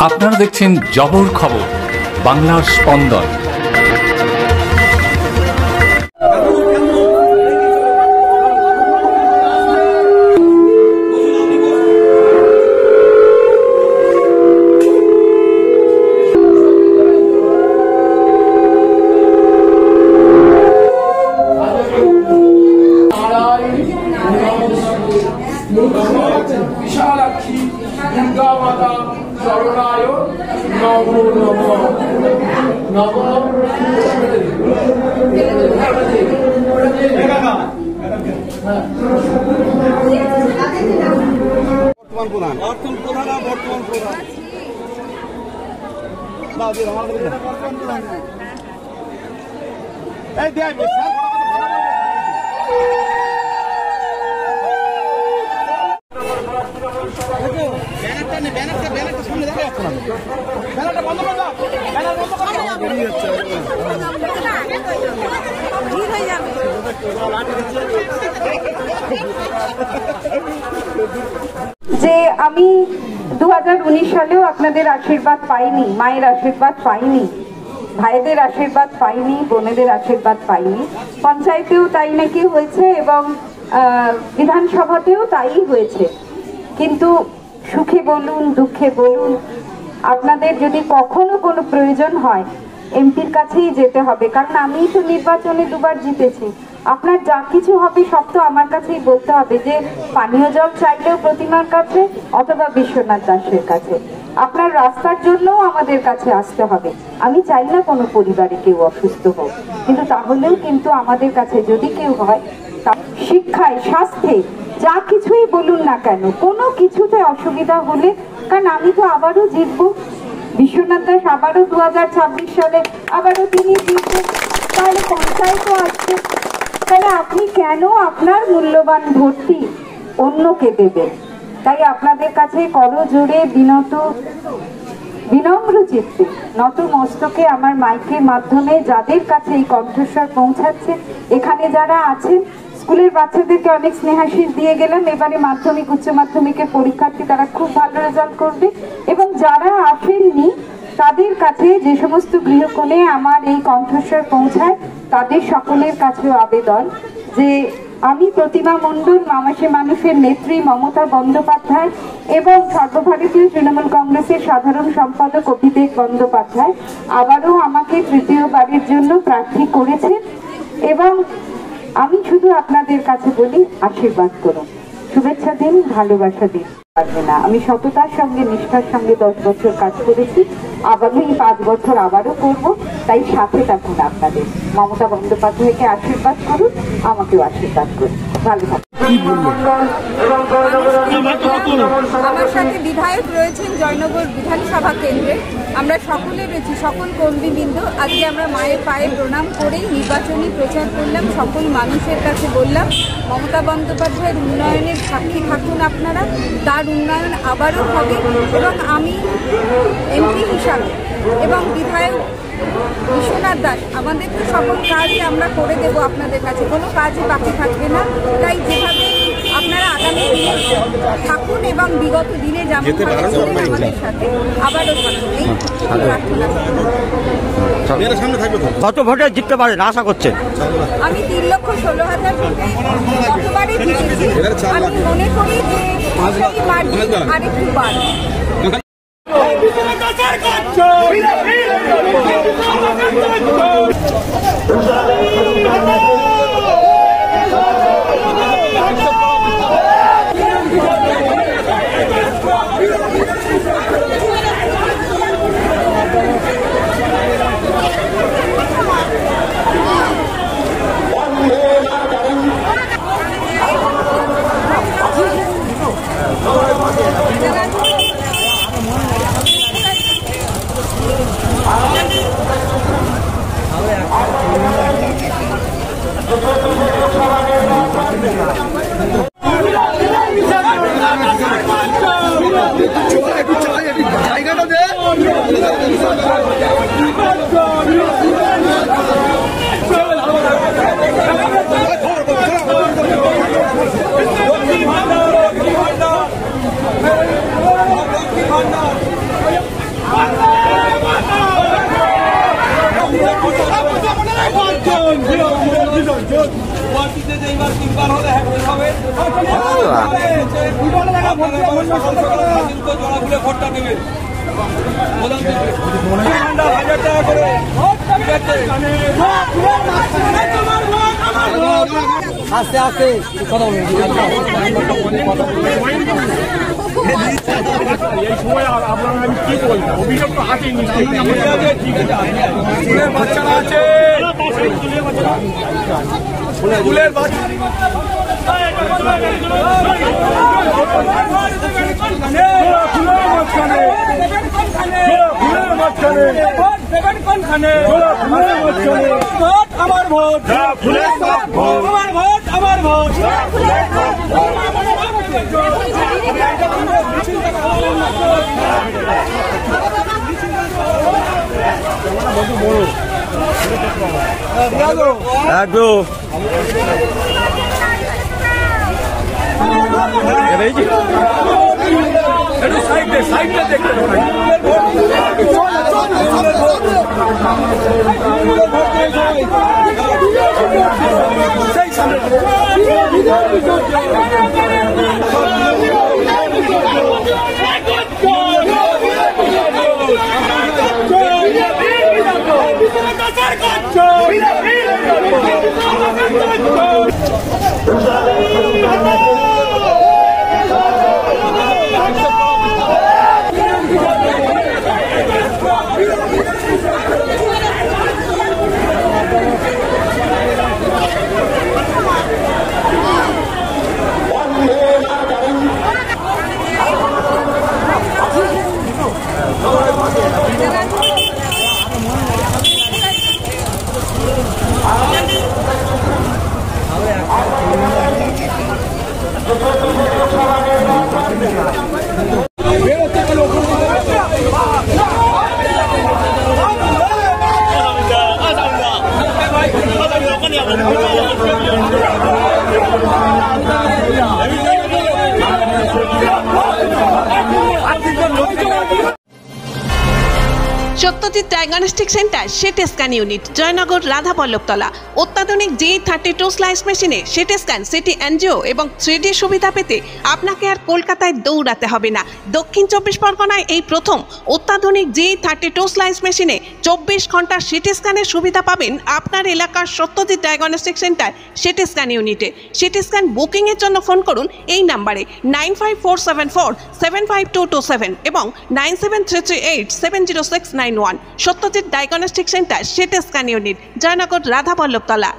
আপনারা দেখছেন জবর খবর, বাংলার স্পন্দন। বিশালাক্ষী দুর্গা মাতা চরণায় নমো নমঃ। নমঃ বর্তমান প্রধান যে আমি 2019 সালেও আপনাদের আশীর্বাদ পাইনি, মায়ের আশীর্বাদ পাইনি, ভাইদের আশীর্বাদ পাইনি, বোনেদের আশীর্বাদ পাইনি। পঞ্চায়েতেও তাই নাকি হয়েছে এবং বিধানসভাতেও তাই হয়েছে। কিন্তু সুখে বলুন দুঃখে বলুন, আপনাদের যদি কখনো কোনো প্রয়োজন হয় এমপির কাছেই যেতে হবে, কারণ আমি তো নির্বাচনে দুবার জিতেছি। আপনার যা কিছু হবে সব তো আমার কাছেই বলতে হবে, যে পানীয় জল চাইলেও প্রতিমার কাছে অথবা বিশ্বনাথ দাসের কাছে। আপনার রাস্তার জন্যও আমাদের কাছে আসতে হবে। আমি চাই না কোনো পরিবারে কেউ অসুস্থ হোক, কিন্তু তাহলেও কিন্তু আমাদের কাছে যদি কেউ হয়, তা শিক্ষায়, স্বাস্থ্যে, যা কিছুই বলুন না কেন, কোনো কিছুতে অসুবিধা হলে, কারণ আমি তো আবারও জিতবো, বিশ্বনাথ দাস আবারও 2026 সালে আবারও তিনি জিতবেন, তাহলে পঞ্চায়েতও আসছে। তাহলে আপনি কেন আপনার মূল্যবান ভোটটি অন্যকে দেবেন? তাই আপনাদের কাছে করজোড়ে বিনম্র চিত্তে নত মস্তকে আমার মাইকের মাধ্যমে যাদের কাছে এই কণ্ঠস্বর পৌঁছাচ্ছে, এখানে যারা আছেন, স্কুলের বাচ্চাদেরকে অনেক স্নেহাশীষ দিয়ে গেলাম। এবারে মাধ্যমিক উচ্চ মাধ্যমিকের পরীক্ষার্থী, তারা খুব ভালো রেজাল্ট করবে। এবং যারা আসেননি তাদের কাছে, যে সমস্ত গৃহকোণে আমার এই কণ্ঠস্বর পৌঁছায়, তাদের সকলের কাছেও আবেদন যে আমি প্রতিমা মণ্ডল, মামাসী মানুষের নেত্রী মমতা বন্দ্যোপাধ্যায় এবং সর্বভারতীয় তৃণমূল কংগ্রেসের সাধারণ সম্পাদক অভিষেক বন্দ্যোপাধ্যায় আবারও আমাকে তৃতীয়বারের জন্য প্রার্থী করেছেন। এবং আমি শুধু আপনাদের কাছে বলি, আশীর্বাদ করুন, শুভেচ্ছা দিন, ভালোবাসা দিন। পারবে না, আমি সততার সঙ্গে নিষ্ঠার সঙ্গে 10 বছর কাজ করেছি, আবারও এই 5 বছর আবারও করব। তাই সাথে থাকুন, আপনাদের মমতা বন্দ্যোপাধ্যায়কে আশীর্বাদ করুন, আমাকেও আশীর্বাদ করুন। ভালো থাকুন। আমার সাথে বিধায়ক রয়েছেন জয়নগর বিধানসভা কেন্দ্রে। আমরা সকলে রয়েছি, সকল কর্মীবৃন্দ। আজকে আমরা মায়ের পায়ে প্রণাম করেই নির্বাচনী প্রচার করলাম, সকল মানুষের কাছে বললাম মমতা বন্দ্যোপাধ্যায়ের উন্নয়নের সাক্ষী থাকুন আপনারা, তার উন্নয়ন আবারও হবে। এবং আমি এমপি হিসাবে এবং বিধায়ক বিশ্বনাথ দাস, আমাদের তো সকল কাজই আমরা করে দেব আপনাদের কাছে, কোনো কাজই বাকি থাকবে না। তাই যেভাবে আপনারা আগামী দিনে থাকুন এবং বিগত দিনে যেমন আমাদের সাথে আবারও থাকুন, এই প্রার্থনা। কত ভোটে জিততে পারেন আশা করছেন? আমি 3,16,000 ভোটে গতবারে জিতেছি। আমি মনে করি যে সেই মার্জিন আরেকটু বাড়বে। আমরা ভোটটা নেবেন 1000 টাকা করে আস্তে আস্তে কথা বলুন। এই সময় আপনারা আমি কি বলবো, অভিযোগ তো আছে স্কুলের বাচ্চারা আছে, স্কুলের বাচ্চা আমার ভোট, আমার ভোট, আমার ভোট। একদম একটু সাইডে সাইডে দেখতে সেই সামনে Satyajit diagnostic centre CT scan unit, Joynagar, Radhaballavtala. অত্যাধুনিক G32 স্লাইস মেশিনে সিটি স্ক্যান, সিটি এনজিও এবং 3D সুবিধা পেতে আপনাকে আর কলকাতায় দৌড়াতে হবে না। দক্ষিণ 24 পরগনায় এই প্রথম অত্যাধুনিক G32 স্লাইস মেশিনে 24 ঘন্টার সিটি স্ক্যানের সুবিধা পাবেন আপনার এলাকার Satyajit diagnostic centre CT scan ইউনিটে। সিটি স্ক্যান বুকিংয়ের জন্য ফোন করুন এই নাম্বারে 9547475227 এবং 9733870691। Satyajit diagnostic centre CT scan unit, Joynagar, Radhaballavtala.